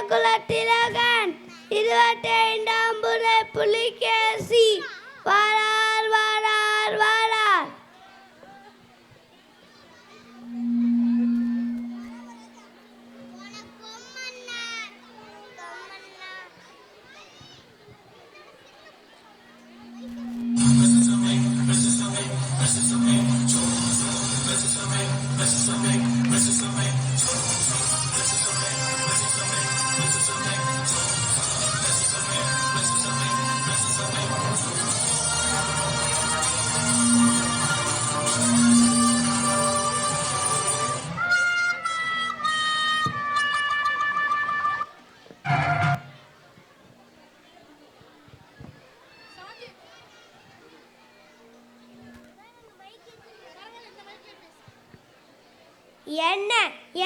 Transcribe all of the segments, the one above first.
குலத்திலகன் 25ஆம் முறை புலிகேசி வாரார் வாரார் வாரார். என்ன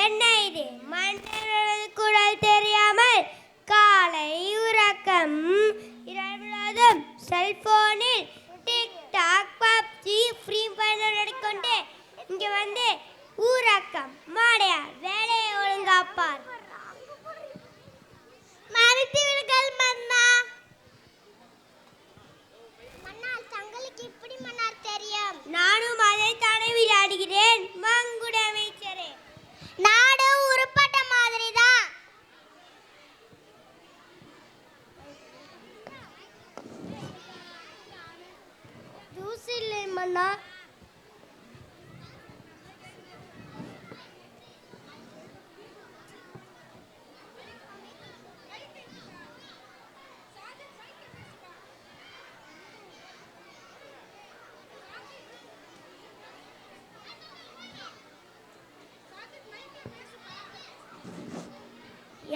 என்ன இது? மன்னர்களது குரல் தெரியாமல் காலை உறக்கம் இரவுதும் செல்போனில் டிக்டாக் பப்ஜி ஃப்ரீ ஃபயர் விளையாடிக்கொண்டு இங்கே வந்து ஊரக்கம் மாடையா வேலையை ஒழுங்காப்பார். மறைத்து விடுங்கள் மன்னா. மன்னா தங்களுக்கு இப்படி மன்னார் தெரியும்? நானும் அதை தானே விளையாடுகிறேன் மங்குட அமைச்சரே. நாடு உருப்பட்ட மாதிரி தான். தூசி இல்லை மன்னா.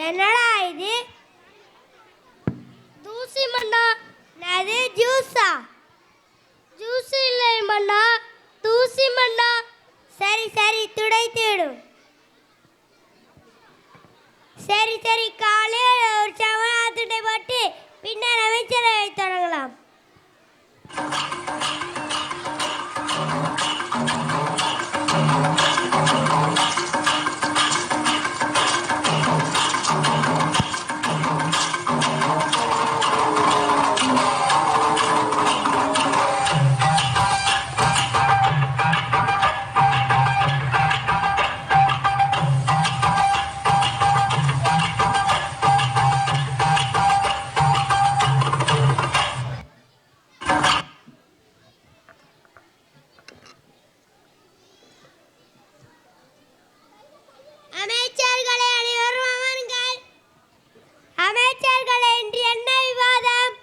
என்னடா இது? தூசி மன்னா. அது ஜூஸா? ஜூஸ் இல்லை மன்னா, தூசி மன்னா. சரி சரி துடைத்துவிடும். சரி சரி காலையில் ஒரு சவனாத்துட்டை போட்டு பின்னர் அமைச்சரை தொடங்கலாம். அமைச்சர்களே அனைவரும் அமருங்கள். அமைச்சர்களே இன்று என்ன விவாதம்?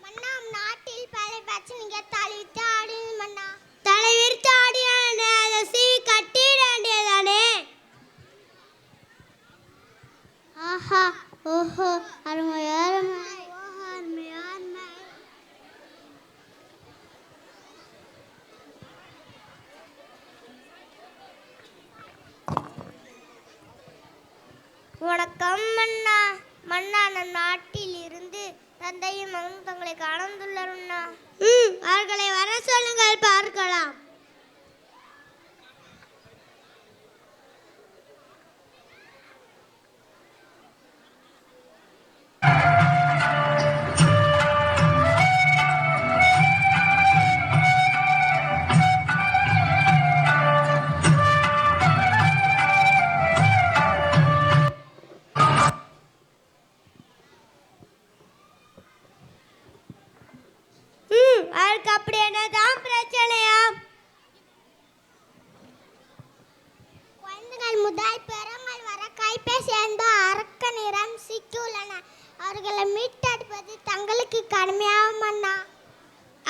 மன்னா நாட்டில் பல பிரச்சனைகள் தலைவிரித்து ஆடுது மன்னா. தலைவிரித்து ஆடியானே அதை சீவி கட்டிட வேண்டியதானே. ஆஹா ஓஹோ அருமை அருமை அருமை அருமை. வணக்கம் மன்னா. மன்னா நம் நாட்டில் இருந்து தந்தையும் மகனும் தங்களை காணந்துள்ளனர். அவர்களை வர சொல்லுங்கள் பார்க்கலாம். அவருக்கு அப்படி என்னதான் பிரச்சனையா? குழந்தைகள் முதல் பெருங்கள் வர கைபேசி அரக்க நிறம் சிக்கியுள்ளன. அவர்களை மீட்டெடுப்பது தங்களுக்கு கடுமையாகும் மன்னா.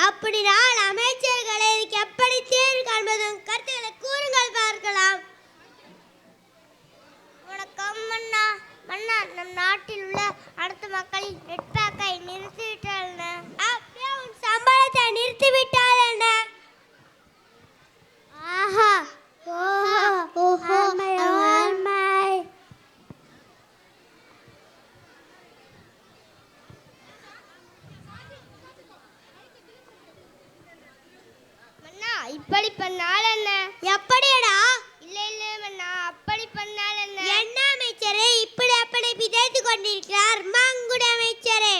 அப்படினால் அமைச்சர்களை இதுக்கு எப்படி தீர்வு காண்பதும் கருத்துக்களை கூறுங்கள் பார்க்கலாம். வணக்கம் மன்னா. மன்னா நம் நாட்டில் உள்ள அனைத்து மக்களின் நெட்பேக்கை நிறுத்திவிட்டார்கள். அப்படியே உன் சம்பளத்தை நிறுத்திவிட்டால் என்ன? ஆஹா ஓஹோ ஓஹோ அருமை. மன்னா இப்படி பண்ணால் என்ன? எப்படிடா? இல்லை இல்லை மன்னா அப்படி பண்ணால் என்ன? என்ன அமைச்சரே இப்படி அப்படி விதை இருக்கிறார் மாங்குடி அமைச்சரே.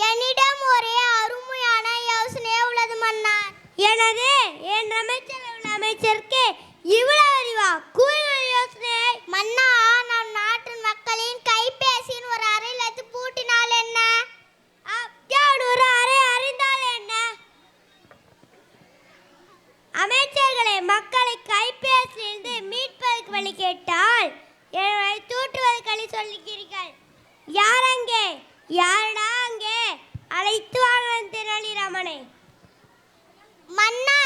என்னிடம் ஒரே அருமையான யோசனை உள்ளது மன்னார். எனது என் அமைச்சர் உள்ள அமைச்சருக்கு இவ்வளவு அறிவா? கூறுங்கள் யோசனை. மன்னா, நம் நாட்டின் மக்களின் கைபேசியின் ஒரு அறையில் வைத்து பூட்டினால் என்ன? ஒரு அறை அறிந்தால் என்ன? அமைச்சர்களை மக்களை கைபேசியிலிருந்து மீட்பதற்கு வழி கேட்டால் என்னை தூட்டுவது களி சொல்லுகிறீர்கள். யார் அங்கே? யாரடா அங்கே? அழைத்து வாங்க தெனாலிராமனை. மன்னா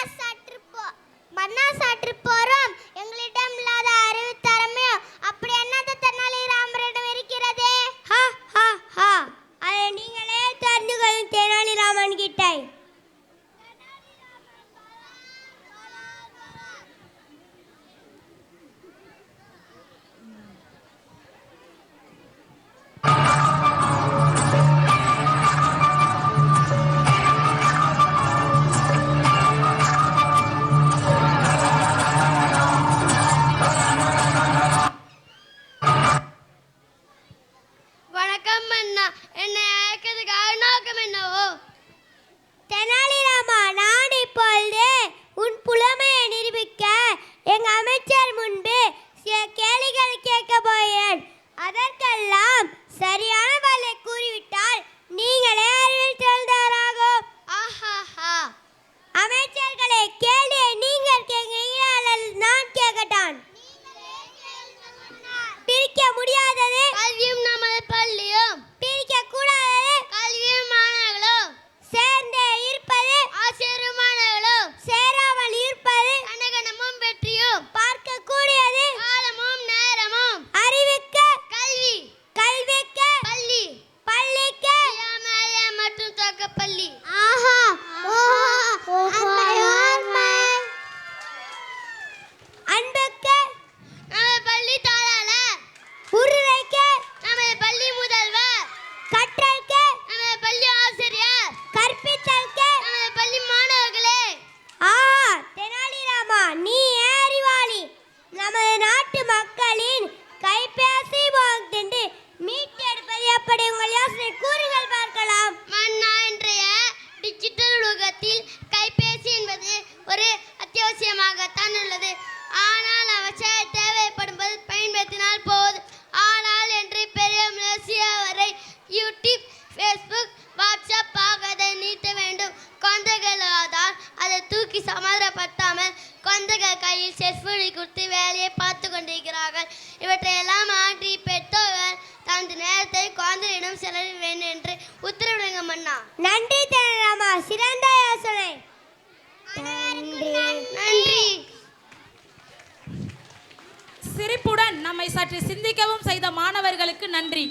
சற்று போறோம். எங்களிடம் இல்லாத அறிவு திறமையோ அப்படி என்னது தெனாலிராமரிடம் இருக்கிறதே? அதை நீங்களே தெரிந்து கொள்ளும் தெனாலிராமன் கிட்ட. தெனாலிராமா, நான் இப்பொழுது உன் புலமையை நிரூபிக்க எங்க அமைச்சர் முன்பு சில கேள்விகள் கேட்க போகிறேன். அதற்கெல்லாம் சரியான பதிலை கூறிவிட்டால் நீங்களே அறிவில் தேர்ந்தவராகும். அமைச்சர்களே, கேள்வியை நீங்கள் கேட்கிறீங்களா அல்லது நான் கேட்கட்டான்? பிரிக்க முடியாதது கல்வியும் நமது பள்ளியும், பிரிக்க கூடாதது கல்வியும் மாணவர்களும், சேர்ந்தே இருப்பது ஆசிரியரும் மாணவர்களும், சேராமல் இருப்பது கனகனமும் வெற்றியும், பார்க்க கூடியது காலமும் நேரமும், அறிவுக்கு கல்வி, கல்விக்கு பள்ளி, பள்ளிக்கு மற்றும் தக்க பள்ளி. அன்புக்கு நமது பள்ளி தாளாளர், உருளைக்கு நமது பள்ளி முதல்வர், கற்றலுக்கு நமது பள்ளி ஆசிரியர், கற்பித்தலுக்கு நமது பள்ளி மாணவர்களே. தெனாலிராமா, நீ அறிவாளி. நமது நாட்டு மக்களின் கைபேசி தின்று மீட்டெடுப்பது எப்படி? உங்கள் யோசனை கூறுங்கள் பார்க்கலாம். மன்னா, இன்றைய டிஜிட்டல் உலகத்தில் கைபேசி என்பது ஒரு அத்தியாவசியமாகத்தான் உள்ளது. ஆனால் அவற்றை தேவைப்படும்போது பயன்படுத்தினால் போதும். ஆனால் என்று பெரிய வரை யூடியூப், ஃபேஸ்புக், வாட்ஸ்அப் ஆகதை நீட்ட வேண்டும். குழந்தைகளால் அதை தூக்கி சமாதானப்படுத்தாமல் குழந்தைகள் கையில் செல்போனை கொடுத்து வேலையை பார்த்து கொண்டிருக்கிறார்கள். இவற்றையெல்லாம் மாற்றி பெற்றோர்கள் தனது நேரத்தை குழந்தையிடம் செலவிட வேண்டும் என்று உத்தரவிடுங்க மன்னா. நன்றி தெனாலிராமா, சிறந்த யோசனை. நன்றி. சிரிப்புடன் நம்மை சற்று சிந்திக்கவும் செய்த மாணவர்களுக்கு நன்றி.